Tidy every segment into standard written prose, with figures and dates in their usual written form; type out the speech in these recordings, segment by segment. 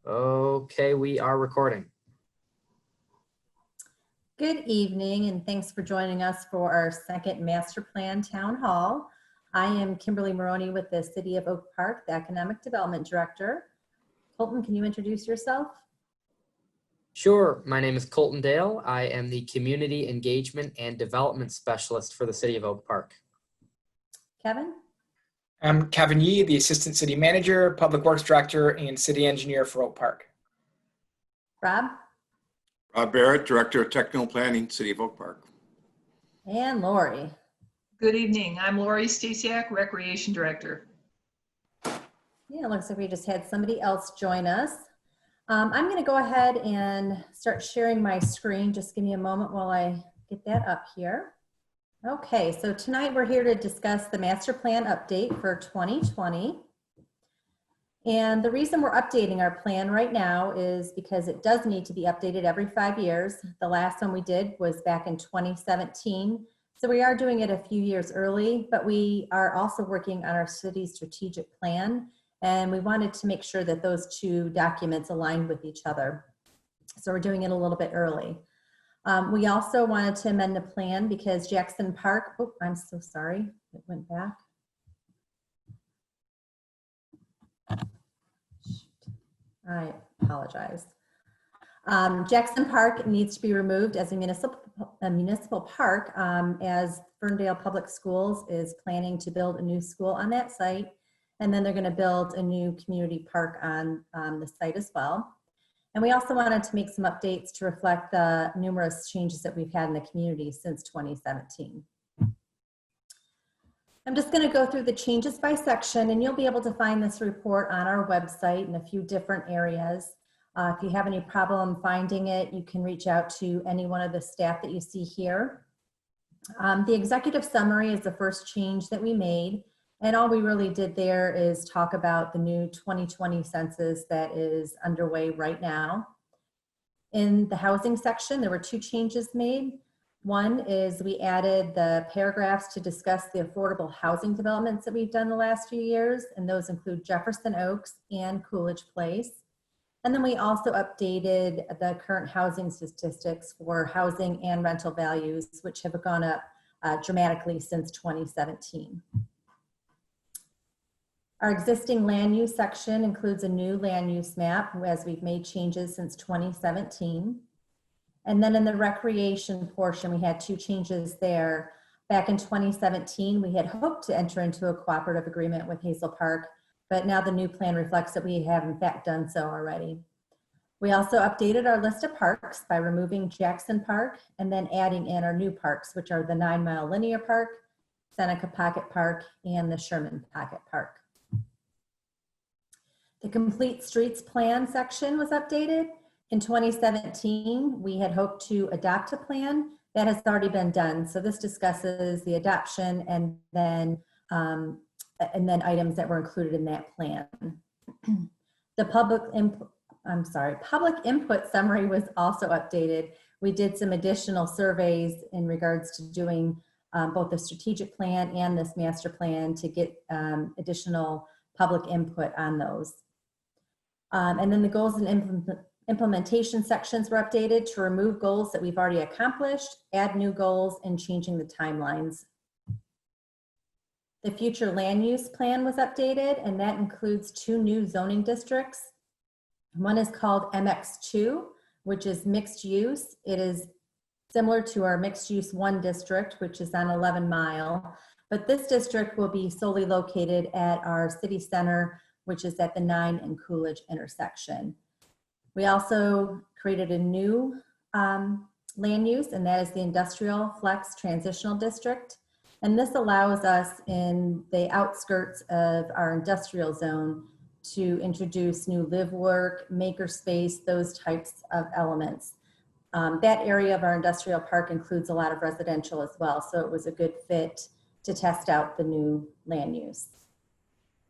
Okay, we are recording. Good evening, and thanks for joining us for our second Master Plan Town Hall. I am Kimberly Maroney with the City of Oak Park, the Economic Development Director. Colton, can you introduce yourself? Sure, my name is Colton Dale. I am the Community Engagement and Development Specialist for the City of Oak Park. Kevin? I'm Kevin Yee, the Assistant City Manager, Public Works Director, and City Engineer for Oak Park. Rob? Rob Barrett, Director of Technical Planning, City of Oak Park. And Lori. Good evening. I'm Lori Stasiak, Recreation Director. Yeah, it looks like we just had somebody else join us. I'm going to go ahead and start sharing my screen. Just give me a moment while I get that up here. Okay, so tonight we're here to discuss the master plan update for 2020. And the reason we're updating our plan right now is because it does need to be updated every 5 years. The last one we did was back in 2017. So we are doing it a few years early, but we are also working on our city's strategic plan. And we wanted to make sure that those two documents aligned with each other. So we're doing it a little bit early. We also wanted to amend the plan because Jackson Park, oh, I'm so sorry, it went back. I apologize. Jackson Park needs to be removed as a municipal park as Ferndale Public Schools is planning to build a new school on that site. And then they're going to build a new community park on the site as well. And we also wanted to make some updates to reflect the numerous changes that we've had in the community since 2017. I'm just going to go through the changes by section, and you'll be able to find this report on our website in a few different areas. If you have any problem finding it, you can reach out to any one of the staff that you see here. The executive summary is the first change that we made. And all we really did there is talk about the new 2020 census that is underway right now. In the housing section, there were two changes made. One is we added the paragraphs to discuss the affordable housing developments that we've done the last few years, and those include Jefferson Oaks and Coolidge Place. And then we also updated the current housing statistics for housing and rental values, which have gone up dramatically since 2017. Our existing land use section includes a new land use map as we've made changes since 2017. And then in the recreation portion, we had two changes there. Back in 2017, we had hoped to enter into a cooperative agreement with Hazel Park, but now the new plan reflects that we have in fact done so already. We also updated our list of parks by removing Jackson Park and then adding in our new parks, which are the 9 Mile Linear Park, Seneca Pocket Park, and the Sherman Pocket Park. The complete streets plan section was updated. In 2017, we had hoped to adopt a plan that has already been done. So this discusses the adoption and then items that were included in that plan. The public input summary was also updated. We did some additional surveys in regards to doing both the strategic plan and this master plan to get additional public input on those. And then the goals and implementation sections were updated to remove goals that we've already accomplished, add new goals, and changing the timelines. The future land use plan was updated, and that includes two new zoning districts. One is called MX2, which is mixed use. It is similar to our mixed use 1 district, which is on 11 Mile, but this district will be solely located at our city center, which is at the 9 and Coolidge intersection. We also created a new land use, and that is the Industrial Flex Transitional District. And this allows us in the outskirts of our industrial zone to introduce new live work, maker space, those types of elements. That area of our industrial park includes a lot of residential as well, so it was a good fit to test out the new land use.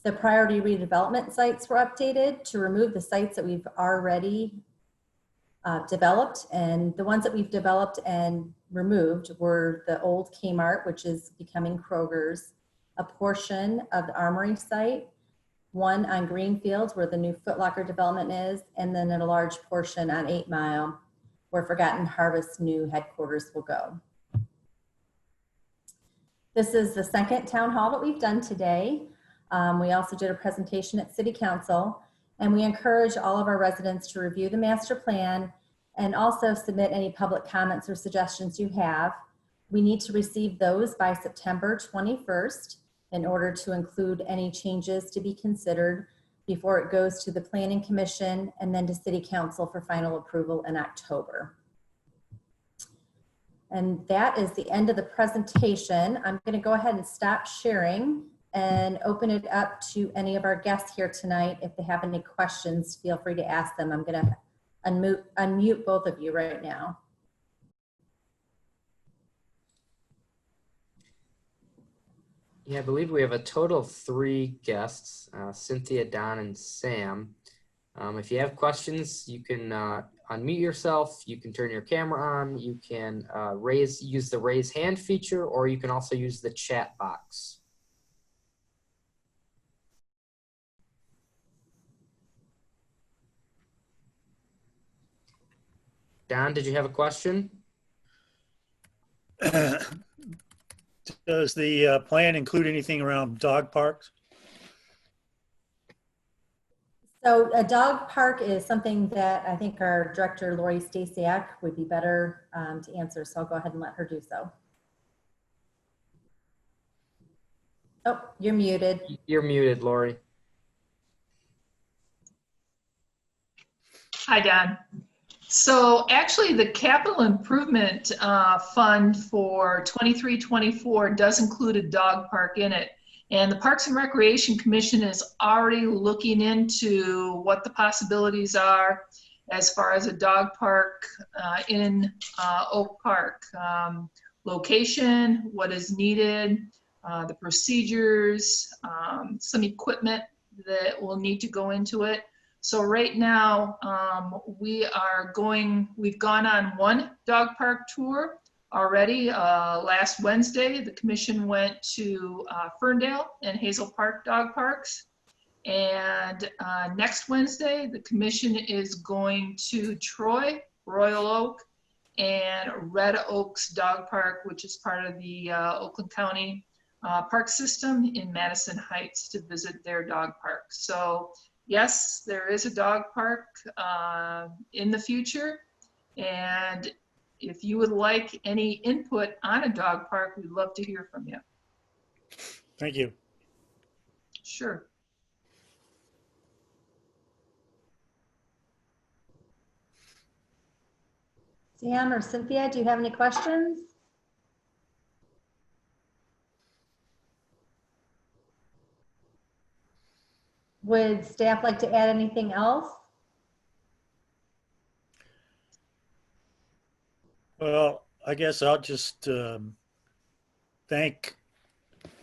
The priority redevelopment sites were updated to remove the sites that we've already developed, and the ones that we've developed and removed were the old Kmart, which is becoming Kroger's, a portion of the Armory site, one on Greenfields where the new Foot Locker development is, and then a large portion on 8 Mile where Forgotten Harvest's new headquarters will go. This is the second town hall that we've done today. We also did a presentation at City Council, and we encourage all of our residents to review the master plan and also submit any public comments or suggestions you have. We need to receive those by September 21st in order to include any changes to be considered before it goes to the Planning Commission and then to City Council for final approval in October. And that is the end of the presentation. I'm going to go ahead and stop sharing and open it up to any of our guests here tonight. If they have any questions, feel free to ask them. I'm going to unmute both of you right now. Yeah, I believe we have a total of 3 guests, Cynthia, Don, and Sam. If you have questions, you can unmute yourself, you can turn your camera on, you can use the raise hand feature, or you can also use the chat box. Don, did you have a question? Does the plan include anything around dog parks? So a dog park is something that I think our director, Lori Stasiak, would be better to answer. So I'll go ahead and let her do so. Oh, you're muted. You're muted, Lori. Hi, Don. So actually, the capital improvement fund for 23-24 does include a dog park in it. And the Parks and Recreation Commission is already looking into what the possibilities are as far as a dog park in Oak Park. Location, what is needed, the procedures, some equipment that will need to go into it. So right now, we've gone on one dog park tour already. Last Wednesday, the commission went to Ferndale and Hazel Park dog parks. And next Wednesday, the commission is going to Troy, Royal Oak, and Red Oaks Dog Park, which is part of the Oakland County park system in Madison Heights, to visit their dog park. So yes, there is a dog park in the future. And if you would like any input on a dog park, we'd love to hear from you. Thank you. Sure. Sam or Cynthia, do you have any questions? Would staff like to add anything else? Well, I guess I'll just thank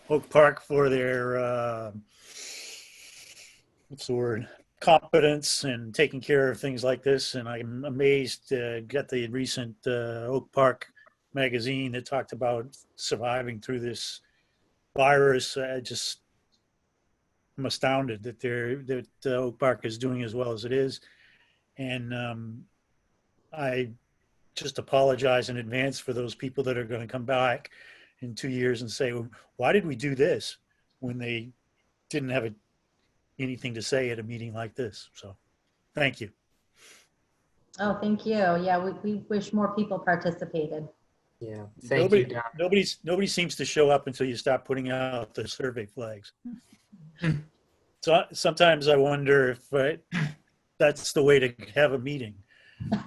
Oak Park for their, what's the word, competence and taking care of things like this. And I'm amazed to get the recent Oak Park magazine that talked about surviving through this virus. I'm astounded that Oak Park is doing as well as it is. And I just apologize in advance for those people that are going to come back in 2 years and say, well, why did we do this when they didn't have anything to say at a meeting like this? So thank you. Oh, thank you. Yeah, we wish more people participated. Yeah, thank you, Don. Nobody seems to show up until you start putting out the survey flags. So sometimes I wonder if that's the way to have a meeting.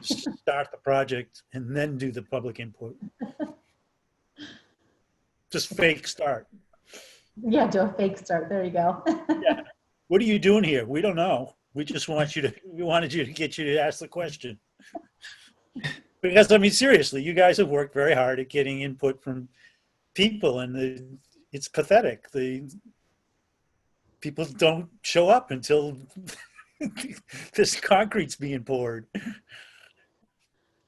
Start the project and then do the public input. Just fake start. Yeah, do a fake start. There you go. Yeah. What are you doing here? We don't know. We just want we wanted you to get you to ask the question. Because I mean, seriously, you guys have worked very hard at getting input from people, and it's pathetic. The people don't show up until this concrete's being poured.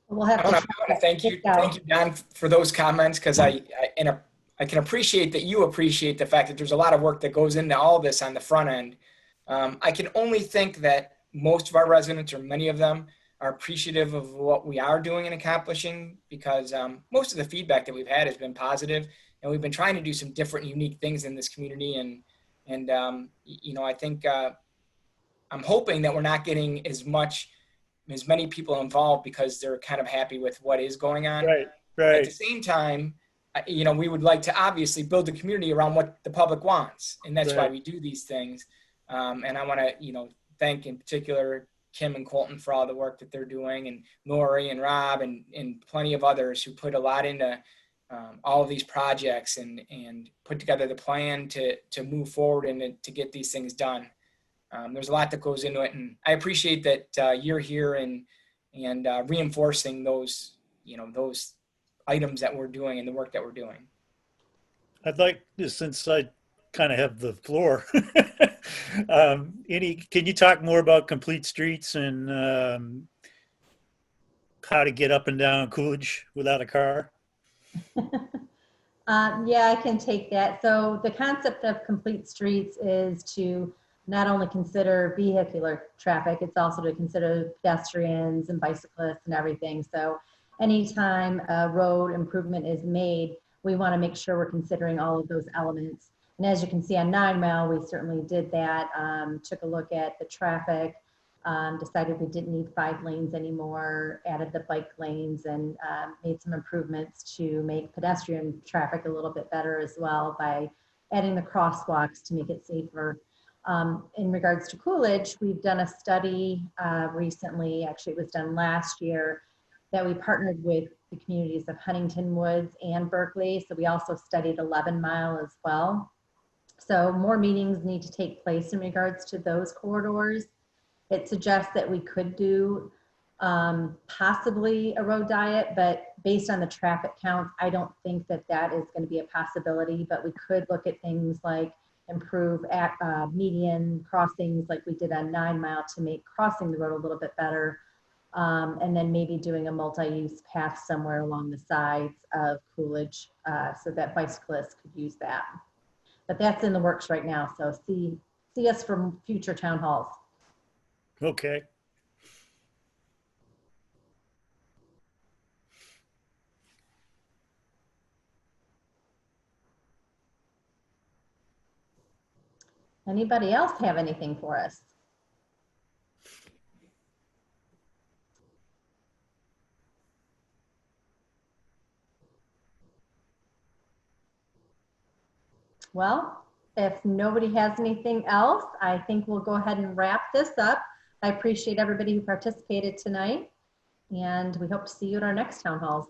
We'll have I want to thank you, Don, for those comments, because I can appreciate that you appreciate the fact that there's a lot of work that goes into all this on the front end. I can only think that most of our residents, or many of them, are appreciative of what we are doing and accomplishing, because most of the feedback that we've had has been positive, and we've been trying to do some different, unique things in this community. And I think I'm hoping that we're not getting as many people involved because they're kind of happy with what is going on. Right, At the right. same time, we would like to obviously build the community around what the public wants, and that's why Right. we do these things. And I want to, thank in particular Kim and Colton for all the work that they're doing, and Lori and Rob and plenty of others who put a lot into all of these projects and put together the plan to move forward and to get these things done. There's a lot that goes into it, and I appreciate that you're here and reinforcing those items that we're doing and the work that we're doing. I'd like, since I kind of have the floor, can you talk more about complete streets and how to get up and down Coolidge without a car? Yeah, I can take that. So the concept of complete streets is to not only consider vehicular traffic, it's also to consider pedestrians and bicyclists and everything. So anytime a road improvement is made, we want to make sure we're considering all of those elements. And as you can see on 9 Mile, we certainly did that. Took a look at the traffic, decided we didn't need 5 lanes anymore, added the bike lanes, and made some improvements to make pedestrian traffic a little bit better as well by adding the crosswalks to make it safer. In regards to Coolidge, we've done a study recently, actually it was done last year, that we partnered with the communities of Huntington Woods and Berkeley. So we also studied 11 Mile as well. So more meetings need to take place in regards to those corridors. It suggests that we could do possibly a road diet, but based on the traffic counts, I don't think that that is going to be a possibility, but we could look at things like improve median crossings like we did on 9 Mile to make crossing the road a little bit better. And then maybe doing a multi-use path somewhere along the sides of Coolidge so that bicyclists could use that. But that's in the works right now. So see us from future town halls. Okay. Anybody else have anything for us? Well, if nobody has anything else, I think we'll go ahead and wrap this up. I appreciate everybody who participated tonight, and we hope to see you at our next town halls.